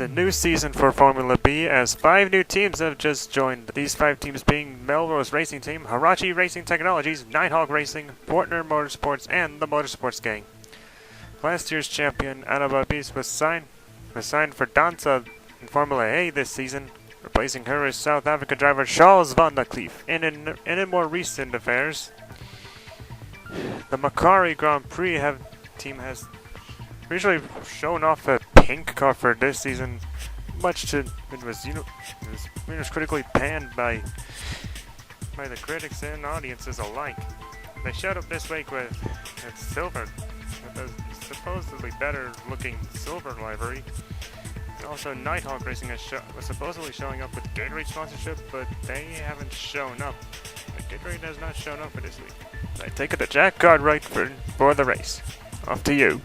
It's a new season for Formula B as 5 new teams have just joined. These 5 teams being Melrose Racing Team, Hirachi Racing Technologies, Nighthawk Racing, Portner Motorsports, and the Motorsports Gang. Last year's champion, Anabapis, was signed for Danza in Formula A this season. Replacing her is South Africa driver Charles van der Kleef. In more recent affairs, the Macquarie Grand Prix team has usually shown off a pink car for this season, it was critically panned by the critics and audiences alike. They showed up this week with silver, with a supposedly better looking silver livery. And also Nighthawk Racing was supposedly showing up with Gatorade sponsorship, but they haven't shown up. Gatorade has not shown up for this week. I take it to Jack Cartwright for the race. Off to you.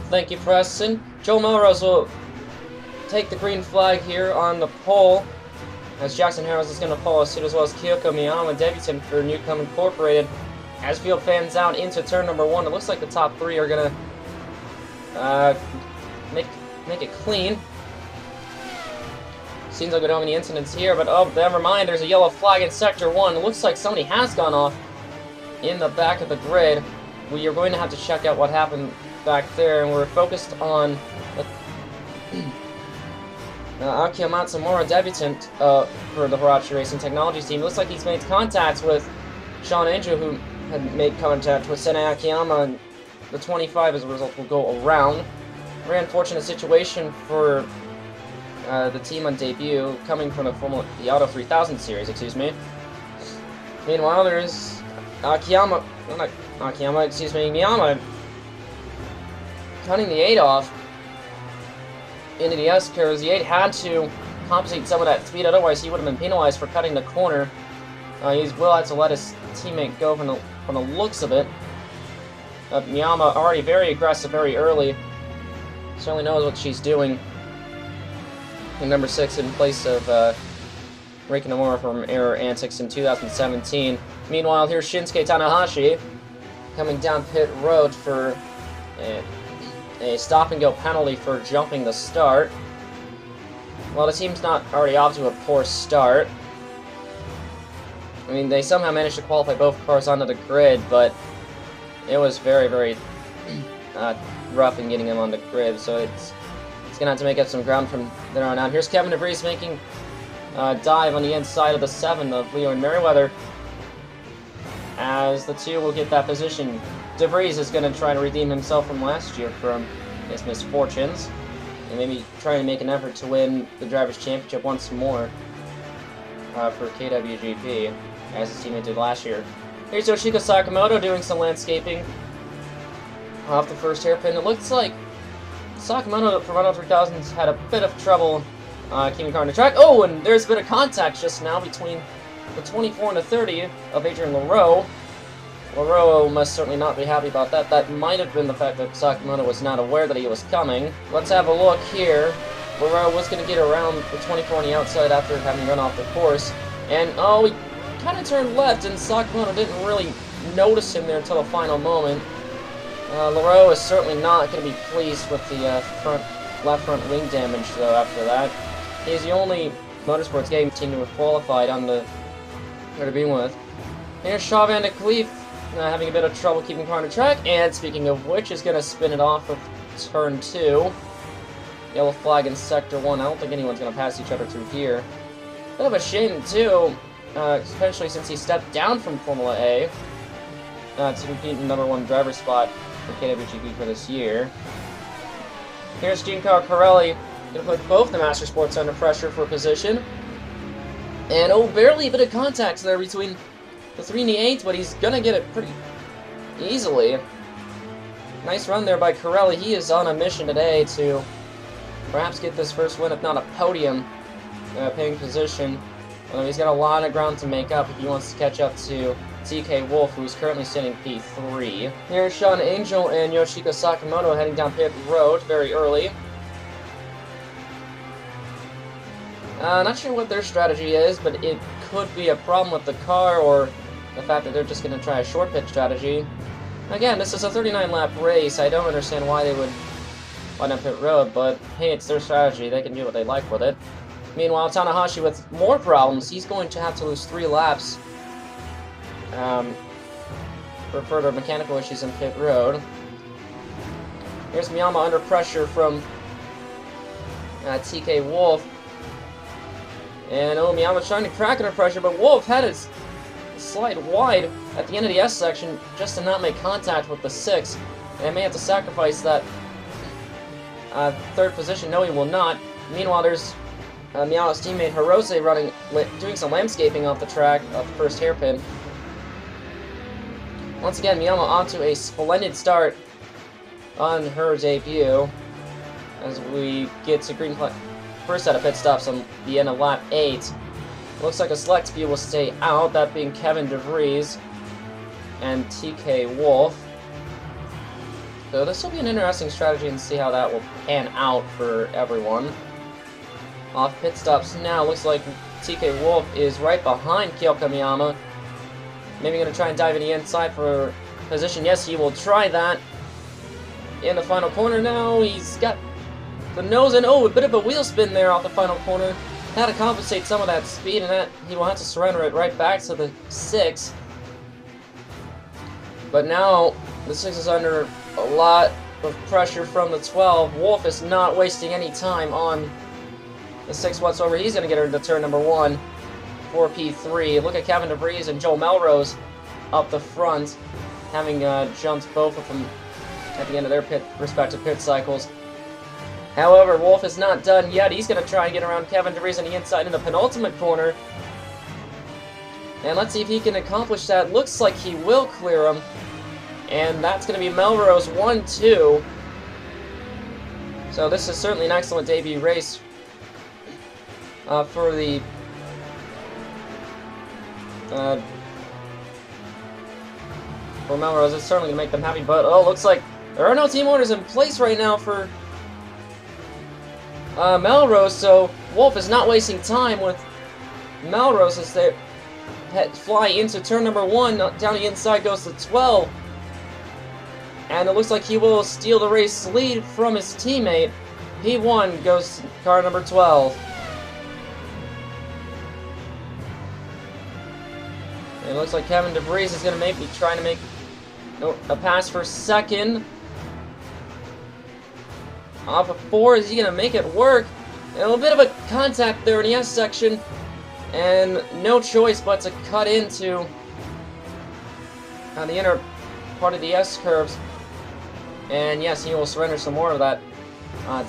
Thank you, Preston. Joe Melrose will take the green flag here on the pole, as Jackson Harris is going to follow suit, as well as Kyoko Miyama, debutant for Newcomb Incorporated. As field fans out into turn number 1, it looks like the top 3 are going to make it clean. Seems like we don't have any incidents here, but oh, never mind. There's a yellow flag in Sector 1. It looks like somebody has gone off in the back of the grid. We are going to have to check out what happened back there, and we're focused on Akio Matsumura, debutant for the Hirachi Racing Technologies team. It looks like he's made contact with Sean Angel, who had made contact with Sene Akiyama, and the 25 as a result will go around. Very unfortunate situation for the team on debut, coming from the Auto 3000 series, excuse me. Meanwhile, there's Miyama cutting the 8 off into the S-curves. The 8 had to compensate some of that speed, otherwise he would have been penalized for cutting the corner. He will have to let his teammate go from the looks of it. Miyama already very aggressive very early. Certainly knows what she's doing. And number 6 in place of Reiki Nomura from Error Antics in 2017. Meanwhile, here's Shinsuke Tanahashi coming down pit road for a stop-and-go penalty for jumping the start. Well, the team's not already off to a poor start. I mean, they somehow managed to qualify both cars onto the grid, but it was very, very rough in getting them on the grid, so it's going to have to make up some ground from there on out. Here's Kevin DeVries making a dive on the inside of the 7 of Leo and Merriweather, as the 2 will get that position. DeVries is going to try to redeem himself from last year from his misfortunes, and maybe try to make an effort to win the Drivers' Championship once more for KWGP, as his teammate did last year. Here's Yoshiko Sakamoto doing some landscaping off the first hairpin. It looks like Sakamoto from Auto 3000's had a bit of trouble keeping the car on the track. Oh, and there's a bit of contact just now between the 24 and the 30 of Adrian Leroux. Leroux must certainly not be happy about that. That might have been the fact that Sakamoto was not aware that he was coming. Let's have a look here. Leroux was going to get around the 24 on the outside after having run off the course. And, oh, he kind of turned left, and Sakamoto didn't really notice him there until the final moment. Leroux is certainly not going to be pleased with the left front wing damage, though, after that. He's the only Motorsports game team to have qualified on the to begin with. Here's Shaw Van de Kleef having a bit of trouble keeping the car on the track, and speaking of which, is going to spin it off of turn 2. Yellow flag in Sector 1. I don't think anyone's going to pass each other through here. Bit of a shame, too, especially since he stepped down from Formula A to compete in the #1 driver spot for KWGP for this year. Here's Giancarlo Corelli, going to put both the Master Sports under pressure for position. And, oh, barely a bit of contact there between the 3 and the 8, but he's going to get it pretty easily. Nice run there by Corelli. He is on a mission today to perhaps get this first win, if not a podium paying position. Although he's got a lot of ground to make up if he wants to catch up to TK Wolf, who's currently sitting P3. Here's Sean Angel and Yoshiko Sakamoto heading down pit road very early. Not sure what their strategy is, but it could be a problem with the car, or the fact that they're just going to try a short pit strategy. Again, this is a 39-lap race. I don't understand why they would on a pit road, but hey, it's their strategy. They can do what they like with it. Meanwhile, Tanahashi with more problems. He's going to have to lose 3 laps for further mechanical issues in pit road. Here's Miyama under pressure from TK Wolf. And Miyama's trying to crack under pressure, but Wolf had his slide wide at the end of the S section just to not make contact with the 6. And may have to sacrifice that 3rd position. No, he will not. Meanwhile, there's Miyama's teammate Hirose doing some landscaping off the track of the first hairpin. Once again, Miyama onto a splendid start on her debut as we get to green flag. First set of pit stops on the end of lap 8. Looks like a select few will stay out, that being Kevin DeVries and TK Wolf. So this will be an interesting strategy and see how that will pan out for everyone. Off pit stops now, looks like TK Wolf is right behind Kyoka Miyama. Maybe going to try and dive in the inside for position. Yes, he will try that. In the final corner now, he's got the nose and a bit of a wheel spin there off the final corner. Had to compensate some of that speed, and that he will have to surrender it right back to the 6. But now the 6 is under a lot of pressure from the 12. Wolf is not wasting any time on the 6 whatsoever. He's going to get her into turn number 1 for P3. Look at Kevin DeVries and Joe Melrose up the front, having jumped both of them at the end of their respective pit cycles. However, Wolf is not done yet. He's going to try and get around Kevin DeVries on the inside in the penultimate corner. And let's see if he can accomplish that. Looks like he will clear him. And that's going to be Melrose 1-2. So this is certainly an excellent debut race for the for Melrose. It's certainly going to make them happy. But, looks like there are no team orders in place right now for Melrose, so Wolf is not wasting time with Melrose as they fly into turn number 1. Down the inside goes the 12. And it looks like he will steal the race lead from his teammate. P1 goes to car number 12. And it looks like Kevin DeVries is going to be trying to make a pass for second. Off of 4, is he going to make it work? And a little bit of a contact there in the S section. And no choice but to cut into the inner part of the S curves. And yes, he will surrender some more of that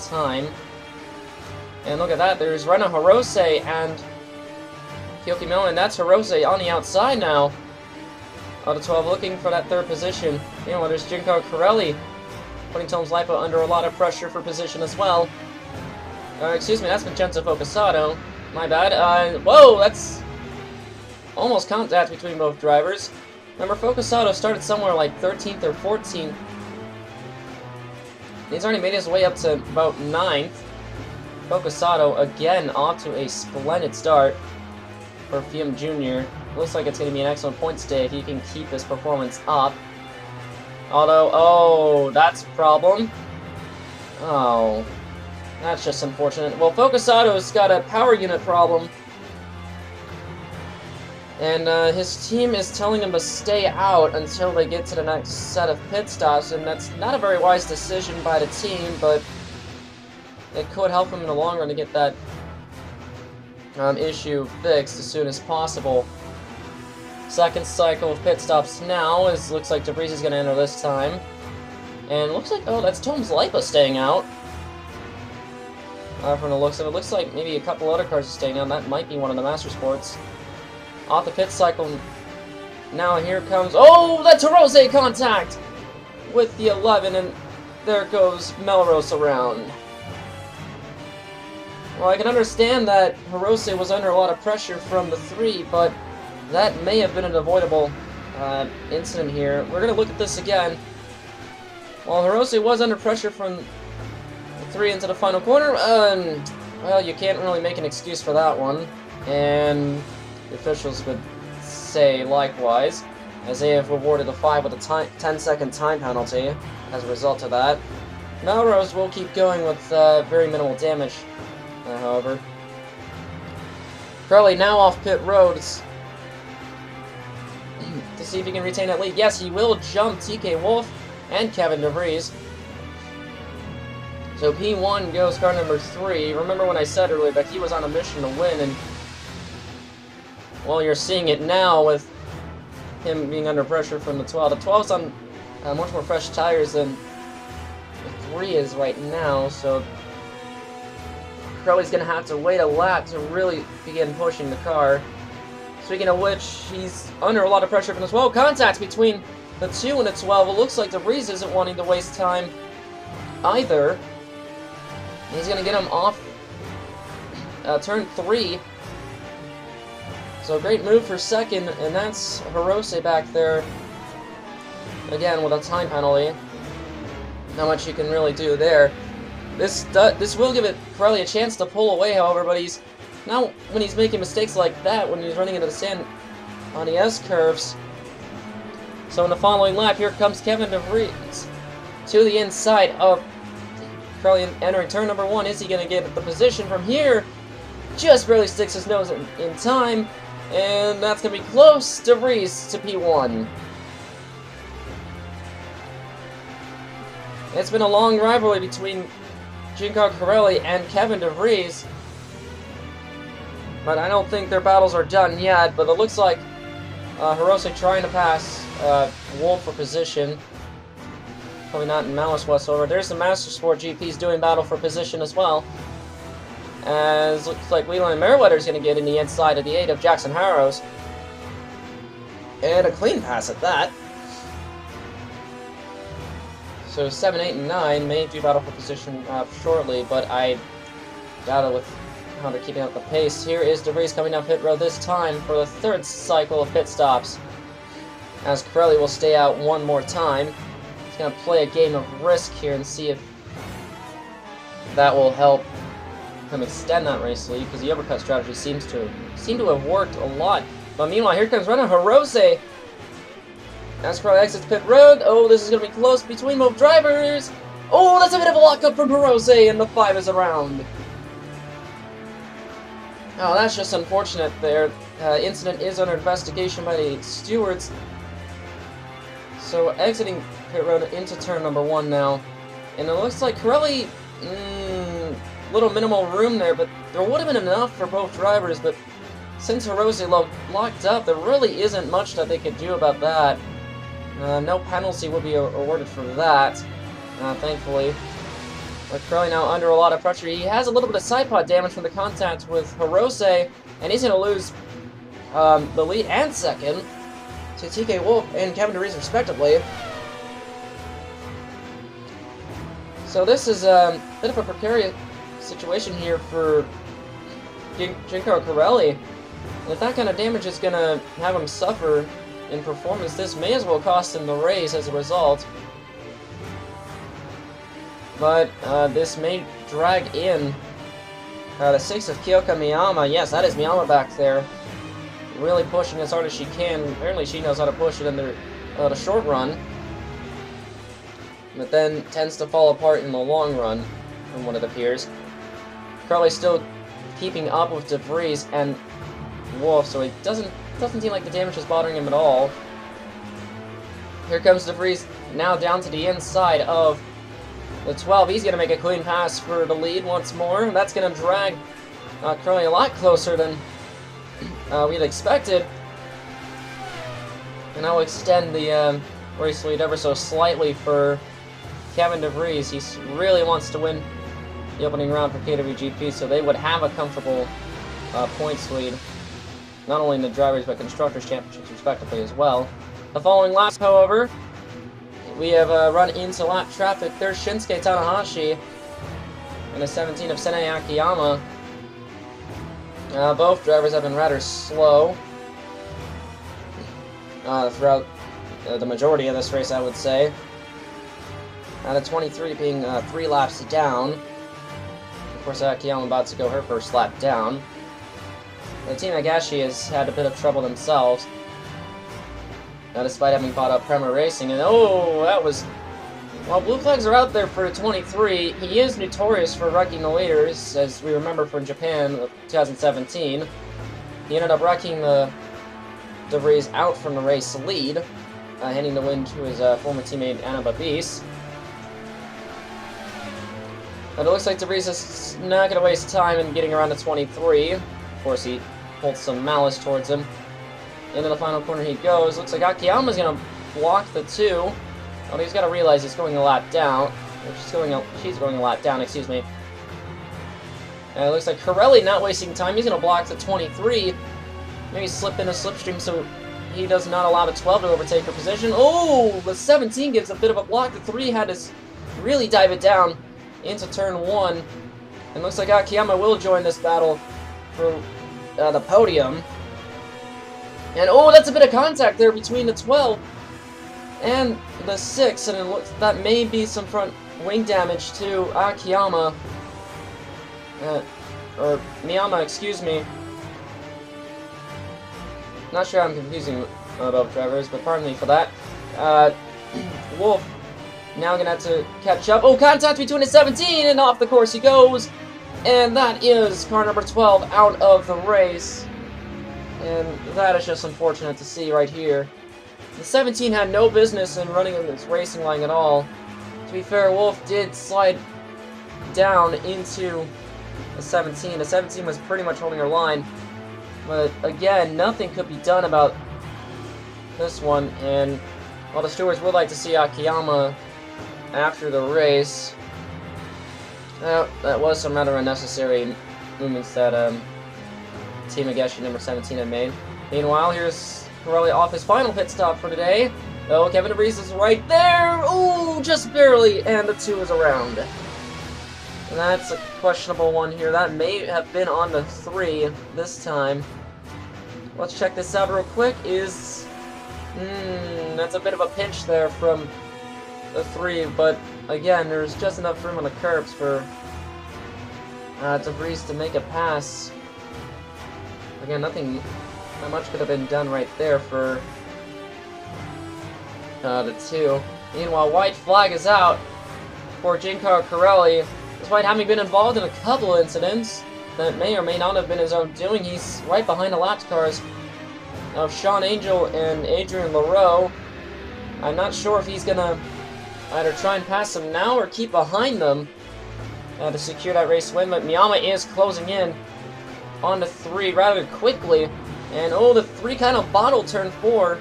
time. And look at that, there's Rena Hirose and Kyoki Miyama, and that's Hirose on the outside now. Out of 12, looking for that 3rd position. Meanwhile, there's Junko Corelli, putting Tomes Lipa under a lot of pressure for position as well. Excuse me, that's Vincenzo Focasato. My bad. Whoa, that's almost contact between both drivers. Remember, Focasato started somewhere like 13th or 14th. He's already made his way up to about 9th. Focasato, again, off to a splendid start for Fium Jr. Looks like it's going to be an excellent points day if he can keep this performance up. Although, that's a problem. Oh, that's just unfortunate. Well, Focusato's got a power unit problem. And his team is telling him to stay out until they get to the next set of pit stops, and that's not a very wise decision by the team, but it could help him in the long run to get that issue fixed as soon as possible. Second cycle of pit stops now, as looks like DeVries is going to enter this time. And it looks like, that's Tomes Lipa staying out. From the looks of it, looks like maybe a couple other cars are staying out. That might be one of the Master Sports. Off the pit cycle, now here comes, that's Hirose contact with the 11, and there goes Melrose around. Well, I can understand that Hirose was under a lot of pressure from the 3, but that may have been an avoidable incident here. We're going to look at this again. While Hirose was under pressure from the 3 into the final corner, well, you can't really make an excuse for that one. And the officials would say likewise, as they have awarded the 5 with a 10-second time penalty as a result of that. Melrose will keep going with very minimal damage, however. Crowley now off pit roads to see if he can retain that lead. Yes, he will jump TK Wolf and Kevin DeVries. So P1 goes car number 3. Remember when I said earlier that he was on a mission to win, and well, you're seeing it now with him being under pressure from the 12. The 12's on much more fresh tires than the 3 is right now, so Crowley's going to have to wait a lap to really begin pushing the car. Speaking of which, he's under a lot of pressure from the 12. Contact between the 2 and the 12. It looks like DeVries isn't wanting to waste time either. He's going to get him off turn 3. So great move for second, and that's Hirose back there. Again, with a time penalty. Not much you can really do there. This will give it Crowley a chance to pull away, however, but he's now, when he's making mistakes like that, when he's running into the sand on the S-curves. So in the following lap, here comes Kevin DeVries to the inside of Crowley entering turn number 1. Is he going to get the position from here? Just barely sticks his nose in time, and that's going to be close. DeVries to P1. It's been a long rivalry between Giancarlo Corelli and Kevin DeVries, but I don't think their battles are done yet. But it looks like Hirose trying to pass Wolf for position. Probably not in malice whatsoever. There's the Master Sport GPs doing battle for position as well. As looks like Leland Merriweather is going to get in the inside of the 8 of Jackson Harrows. And a clean pass at that. So 7, 8, and 9 may do battle for position shortly, but I doubt it with how they're keeping up the pace. Here is DeVries coming down pit road this time for the 3rd cycle of pit stops. As Corelli will stay out one more time. He's going to play a game of risk here and see if that will help him extend that race lead, because the overcut strategy seems to have worked a lot. But meanwhile, here comes Renan Hirose. As Crowley exits pit road. Oh, this is going to be close between both drivers. Oh, that's a bit of a lockup from Hirose, and the 5 is around. Oh, that's just unfortunate there. Incident is under investigation by the stewards. So exiting pit road into turn number 1 now. And it looks like Corelli, little minimal room there, but there would have been enough for both drivers. But since Hirose locked up, there really isn't much that they could do about that. No penalty will be awarded for that, thankfully. But Crowley now under a lot of pressure. He has a little bit of side pod damage from the contact with Hirose, and he's going to lose the lead and second to TK Wolf and Kevin DeVries respectively. So this is a bit of a precarious situation here for Giancarlo Corelli. And if that kind of damage is going to have him suffer in performance, this may as well cost him the race as a result. But this may drag in the 6 of Kyoka Miyama. Yes, that is Miyama back there, really pushing as hard as she can. Apparently she knows how to push it in the short run, but then tends to fall apart in the long run, from what it appears. Crowley's still keeping up with DeVries and Wolf, so it doesn't seem like the damage is bothering him at all. Here comes DeVries now down to the inside of the 12. He's going to make a clean pass for the lead once more. That's going to drag Crowley a lot closer than we'd expected. And that will extend the race lead ever so slightly for Kevin DeVries. He really wants to win the opening round for KWGP, so they would have a comfortable points lead, not only in the Drivers' but Constructors' Championships respectively as well. The following laps, however, we have run into lap traffic. There's Shinsuke Tanahashi and the 17 of Sene Akiyama. Both drivers have been rather slow throughout the majority of this race, I would say. The 23 being 3 laps down. Of course, Akiyama about to go her first lap down. The Team Nagashi has had a bit of trouble themselves, despite having bought up Prema Racing. And oh, that was While blue flags are out there for 23, he is notorious for wrecking the leaders, as we remember from Japan 2017. He ended up wrecking the DeVries out from the race lead, handing the win to his former teammate Anna Babis. But it looks like DeVries is not going to waste time in getting around to 23. Of course, he holds some malice towards him. Into the final corner he goes. Looks like Akiyama's going to block the 2. Well, he's got to realize he's going a lot down. She's going a lot down, excuse me. It looks like Corelli not wasting time. He's going to block the 23. Maybe slip in a slipstream so he does not allow the 12 to overtake her position. Oh, the 17 gives a bit of a block. The 3 had to really dive it down into turn 1. And looks like Akiyama will join this battle for the podium. And oh, that's a bit of contact there between the 12 and the 6, and it looks that may be some front wing damage to Akiyama. Or Miyama, excuse me. Not sure I'm confusing both drivers, but pardon me for that. Wolf now gonna have to catch up. Oh, contact between the 17, and off the course he goes. And that is car number 12 out of the race. And that is just unfortunate to see right here. The 17 had no business in running in this racing line at all. To be fair, Wolf did slide down into the 17. The 17 was pretty much holding her line. But again, nothing could be done about this one. And while the stewards would like to see Akiyama after the race, that was some rather unnecessary movements that Team Ageshi number 17 had made. Meanwhile, here's Corelli off his final pit stop for today. Oh, Kevin DeVries is right there! Ooh, just barely, and the 2 is around. And that's a questionable one here. That may have been on the 3 this time. Let's check this out real quick. That's a bit of a pinch there from the 3, but again, there's just enough room on the curbs for DeVries to make a pass. Again, not much could have been done right there for the 2. Meanwhile, white flag is out for Giancarlo Corelli. Despite having been involved in a couple incidents that may or may not have been his own doing, he's right behind the lap cars of Sean Angel and Adrian LaRoe. I'm not sure if he's going to either try and pass them now or keep behind them to secure that race win, but Miyama is closing in on the 3 rather quickly. And oh, the 3 kind of bottled turn 4.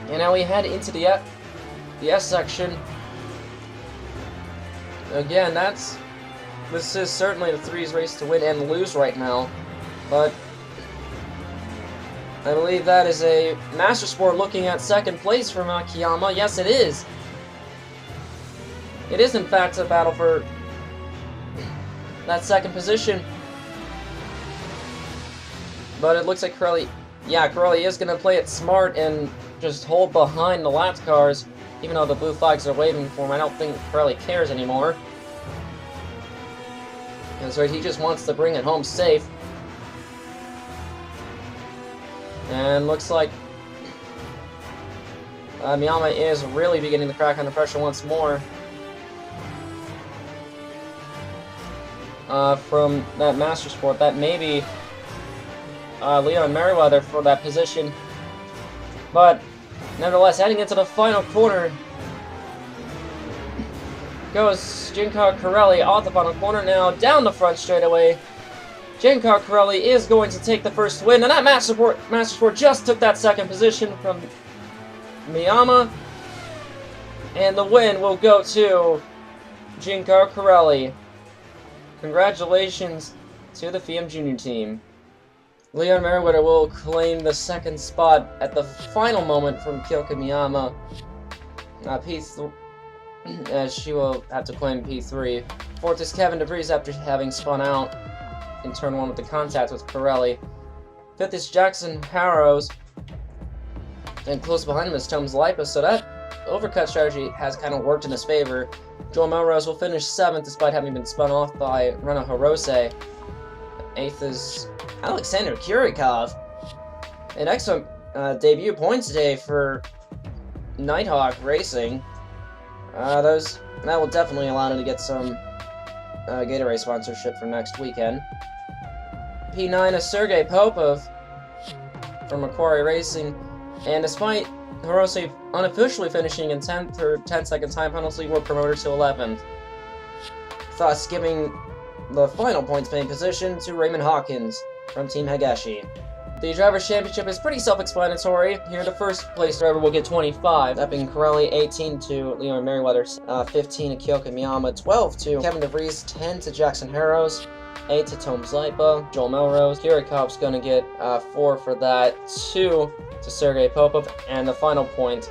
And now we head into the S section. Again, this is certainly the 3's race to win and lose right now. But I believe that is a Master Sport looking at second place from Akiyama. Yes, it is. It is, in fact, a battle for that second position. But it looks like Corelli is going to play it smart and just hold behind the lap cars. Even though the blue flags are waving for him, I don't think Corelli cares anymore. That's right, he just wants to bring it home safe. And looks like Miyama is really beginning to crack under pressure once more. From that Master Sport, that may be Leon Merriweather for that position. But nevertheless, heading into the final corner goes Giancarlo Corelli off the final corner now, down the front straightaway. Giancarlo Corelli is going to take the first win, and that Master Sport just took that second position from Miyama. And the win will go to Giancarlo Corelli. Congratulations to the Fiat Junior team. Leon Merriweather will claim the second spot at the final moment from Kyoko Miyama. As she will have to claim P3. Fourth is Kevin DeVries after having spun out in turn 1 with the contact with Corelli. Fifth is Jackson Harrows. And close behind him is Toms Lipa, so that overcut strategy has kind of worked in his favor. Joel Melrose will finish 7th despite having been spun off by Rena Hirose. 8th is Alexander Kurikov. An excellent debut points today for Nighthawk Racing. That will definitely allow them to get some Gatorade sponsorship for next weekend. P9 is Sergey Popov from Macquarie Racing, and despite Hirose unofficially finishing in 10th or 10-second time penalty, were promoted to 11th, thus giving the final points-paying position to Raymond Hawkins from Team Higashi. The Drivers' Championship is pretty self-explanatory. Here, the first place driver will get 25, that being Corelli, 18 to Leon Merriweather, 15 to Kyoka Miyama, 12 to Kevin DeVries, 10 to Jackson Harrows, 8 to Tom Zlipa, Joel Melrose. Kirikov's going to get 4 for that, 2 to Sergey Popov, and the final point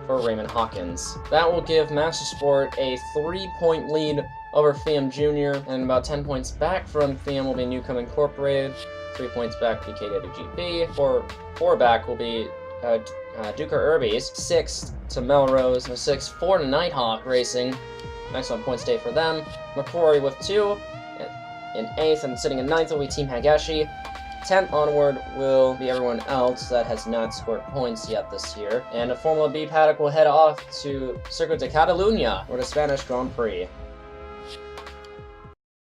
for Raymond Hawkins. That will give Master Sport a 3-point lead over FIAM Jr., and about 10 points back from FIAM will be Newcomb Incorporated, 3 points back BKWGP, 4 back will be Duker Irby's, 6 to Melrose, 4 to Nighthawk Racing, excellent points day for them. Macquarie with 2, in 8th, and sitting in 9th will be Team Higashi. 10th onward will be everyone else that has not scored points yet this year. And the Formula B paddock will head off to Circuit de Catalunya, or the Spanish Grand Prix.